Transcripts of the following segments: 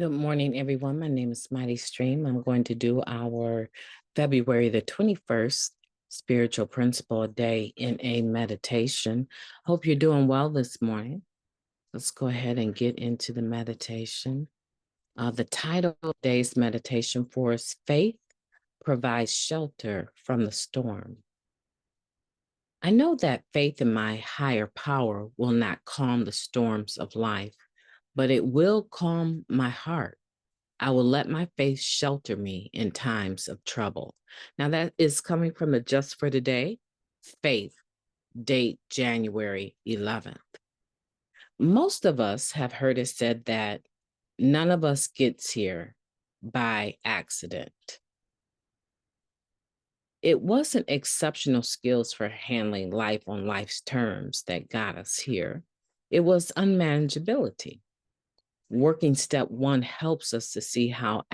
Good morning, everyone. My name is MightyStream. I'm going to do our February the 21st spiritual principle day in a meditation. Hope you're doing well this morning. Let's go ahead and get into the meditation. The title of today's meditation for us: Faith Provides Shelter from the Storm. I know that faith in my higher power will not calm the storms of life, but it will calm my heart. I will let my faith shelter me in times of trouble. Now, that is coming from the Just for Today, Faith, date January 11th. Most of us have heard it said that none of us gets here by accident. It wasn't exceptional skills for handling life on life's terms that got us here. It was unmanageability. Working step one helps us to see how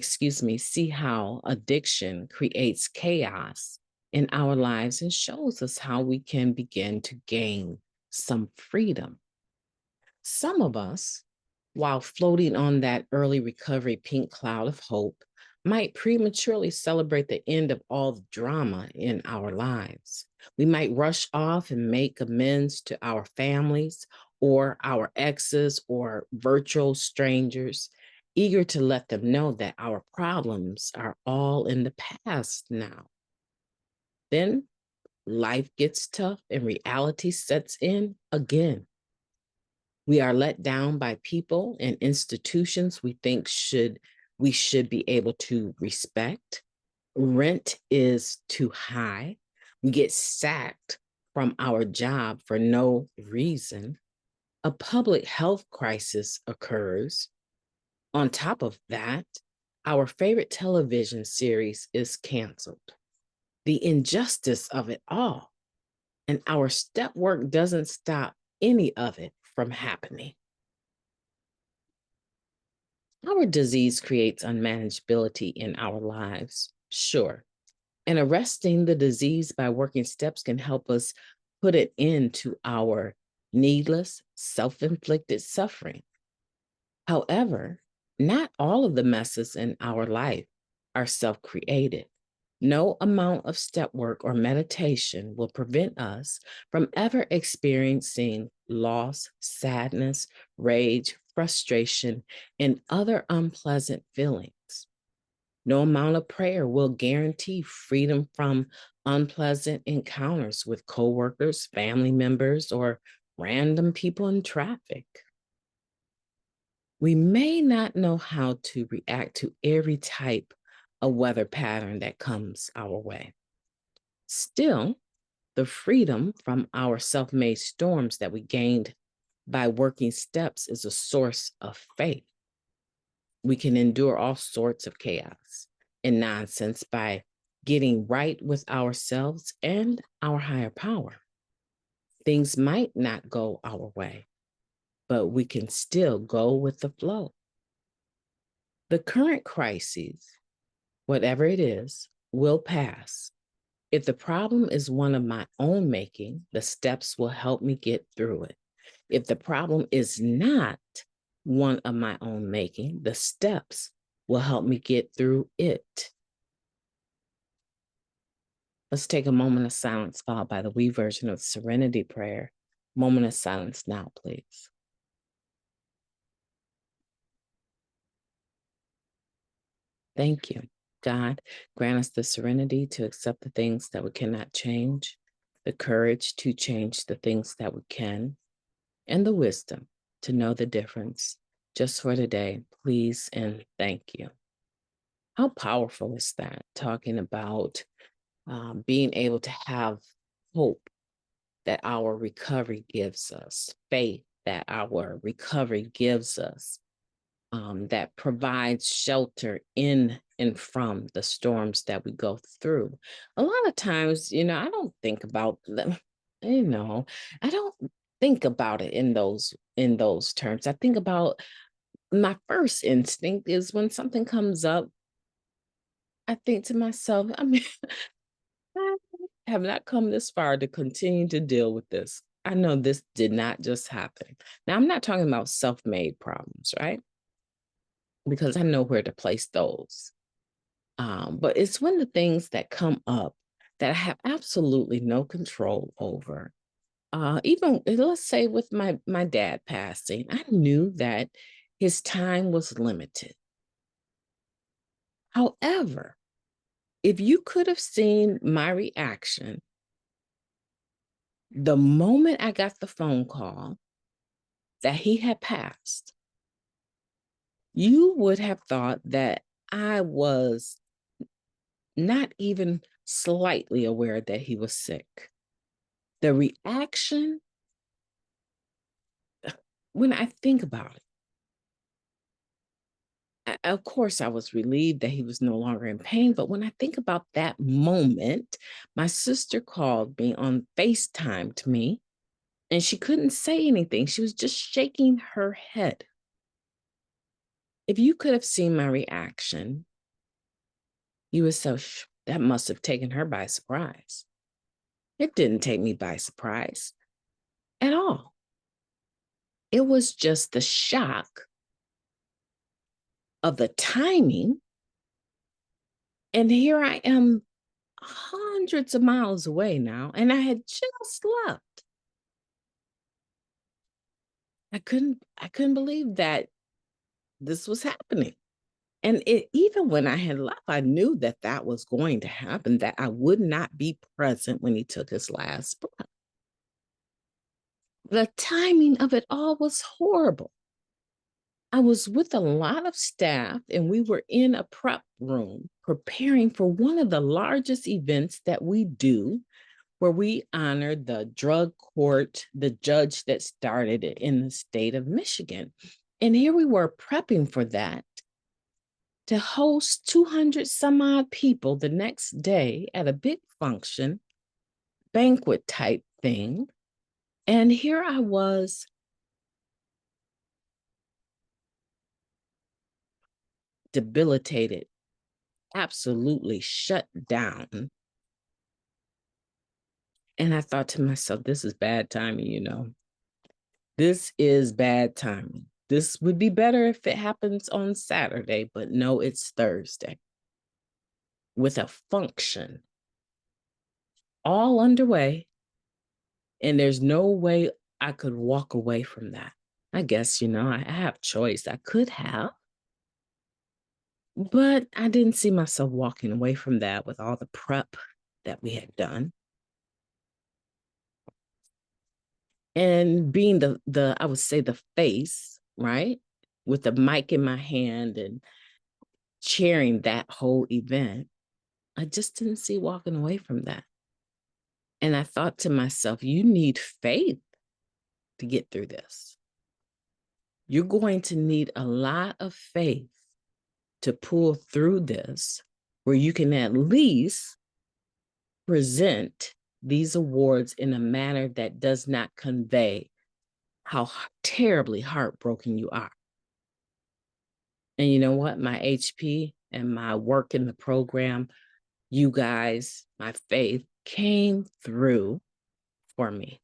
see how addiction creates chaos in our lives and shows us how we can begin to gain some freedom. Some of us, while floating on that early recovery pink cloud of hope, might prematurely celebrate the end of all the drama in our lives. We might rush off and make amends to our families or our exes or virtual strangers, eager to let them know that our problems are all in the past now. Then life gets tough and reality sets in again. We are let down by people and institutions we should be able to respect. Rent is too high. We get sacked from our job for no reason. A public health crisis occurs. On top of that, our favorite television series is canceled. The injustice of it all. And our step work doesn't stop any of it from happening. Our disease creates unmanageability in our lives, sure. And arresting the disease by working steps can help us put it into our needless, self-inflicted suffering. However, not all of the messes in our life are self-created. No amount of step work or meditation will prevent us from ever experiencing loss, sadness, rage, frustration, and other unpleasant feelings. No amount of prayer will guarantee freedom from unpleasant encounters with coworkers, family members, or random people in traffic. We may not know how to react to every type of weather pattern that comes our way. Still, the freedom from our self-made storms that we gained by working steps is a source of faith. We can endure all sorts of chaos and nonsense by getting right with ourselves and our higher power. Things might not go our way, but we can still go with the flow. The current crises, whatever it is, will pass. If the problem is one of my own making, the steps will help me get through it. If the problem is not one of my own making, the steps will help me get through it. Let's take a moment of silence followed by the we version of the Serenity Prayer. Moment of silence now, please. Thank you. God, grant us the serenity to accept the things that we cannot change, the courage to change the things that we can, and the wisdom to know the difference. Just for today, please and thank you. How powerful is that? Talking about being able to have hope that our recovery gives us, faith that our recovery gives us, that provides shelter in and from the storms that we go through. A lot of times, I don't think about them, I don't think about it in those terms. I think about my first instinct is when something comes up, I think to myself, I have not come this far to continue to deal with this. I know this did not just happen. Now, I'm not talking about self-made problems, right? because I know where to place those. But it's when the things that come up that I have absolutely no control over. Even let's say with my dad passing, I knew that his time was limited. However, if you could have seen my reaction the moment I got the phone call that he had passed, you would have thought that I was not even slightly aware that he was sick. The reaction, when I think about it, of course, I was relieved that he was no longer in pain. But when I think about that moment, my sister called me on FaceTime to me, and she couldn't say anything. She was just shaking her head. If you could have seen my reaction, you would say, that must have taken her by surprise. It didn't take me by surprise at all. It was just the shock of the timing. And here I am hundreds of miles away now, and I had just left. I couldn't believe that this was happening. And even when I had left, I knew that that was going to happen, that I would not be present when he took his last breath. The timing of it all was horrible. I was with a lot of staff, and we were in a prep room preparing for one of the largest events that we do, where we honor the drug court, the judge that started it in the state of Michigan. And here we were prepping for that to host 200 some odd people the next day at a big function, banquet type thing. And here I was, debilitated, absolutely shut down. And I thought to myself, this is bad timing. This is bad timing. This would be better if it happens on Saturday, but no, it's Thursday with a function all underway. And there's no way I could walk away from that. I guess, I have choice. I could have, but I didn't see myself walking away from that with all the prep that we had done. And being I would say the face, right? With the mic in my hand and chairing that whole event, I just didn't see walking away from that. And I thought to myself, you need faith to get through this. You're going to need a lot of faith to pull through this, where you can at least present these awards in a manner that does not convey how terribly heartbroken you are. And you know what? My HP and my work in the program, you guys, my faith came through for me.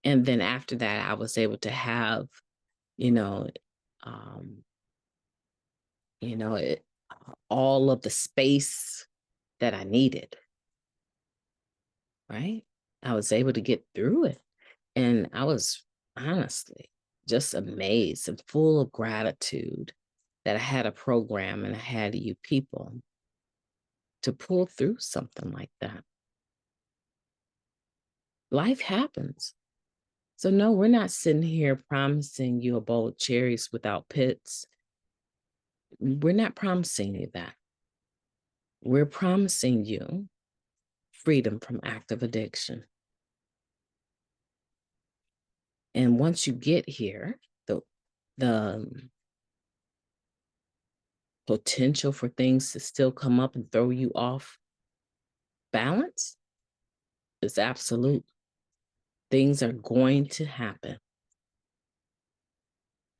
And then after that, I was able to have, you know, um, all of the space that I needed, right? I was able to get through it. And I was honestly just amazed and full of gratitude that I had a program and I had you people to pull through something like that. Life happens. So, no, we're not sitting here promising you a bowl of cherries without pits. We're not promising you that. We're promising you freedom from active addiction. And once you get here, the potential for things to still come up and throw you off balance is absolute. Things are going to happen.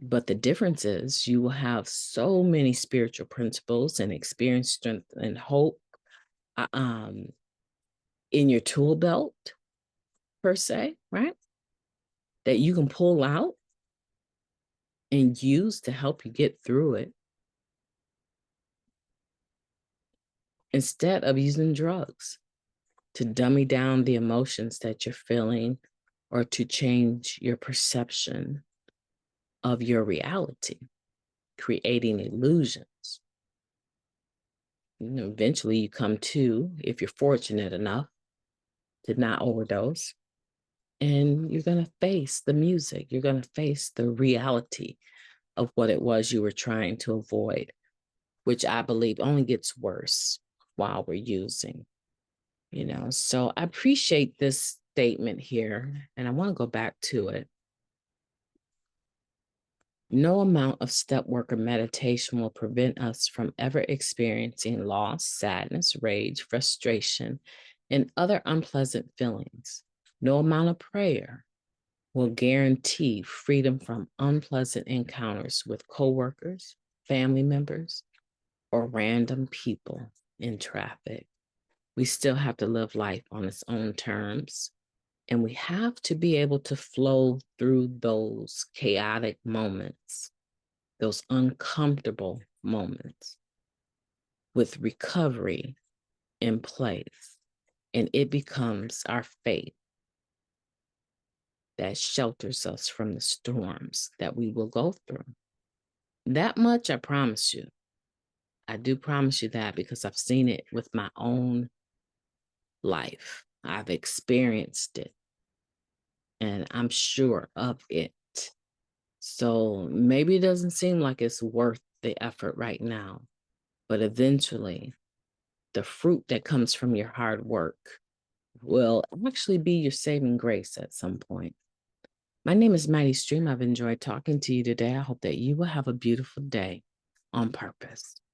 But the difference is you will have so many spiritual principles and experience, strength, and hope in your tool belt, per se, right? That you can pull out and use to help you get through it instead of using drugs to dummy down the emotions that you're feeling or to change your perception of your reality, creating illusions. Eventually you come to, if you're fortunate enough to not overdose, and you're going to face the music. You're going to face the reality of what it was you were trying to avoid, which I believe only gets worse while we're using. So I appreciate this statement here, and I want to go back to it. No amount of step work or meditation will prevent us from ever experiencing loss, sadness, rage, frustration, and other unpleasant feelings. No amount of prayer will guarantee freedom from unpleasant encounters with coworkers, family members, or random people in traffic. We still have to live life on its own terms, and we have to be able to flow through those chaotic moments, those uncomfortable moments with recovery in place. And it becomes our faith that shelters us from the storms that we will go through. That much I promise you. I do promise you that because I've seen it with my own life. I've experienced it and I'm sure of it. So maybe it doesn't seem like it's worth the effort right now, but eventually the fruit that comes from your hard work will actually be your saving grace at some point. My name is MightyStream. I've enjoyed talking to you today. I hope that you will have a beautiful day on purpose.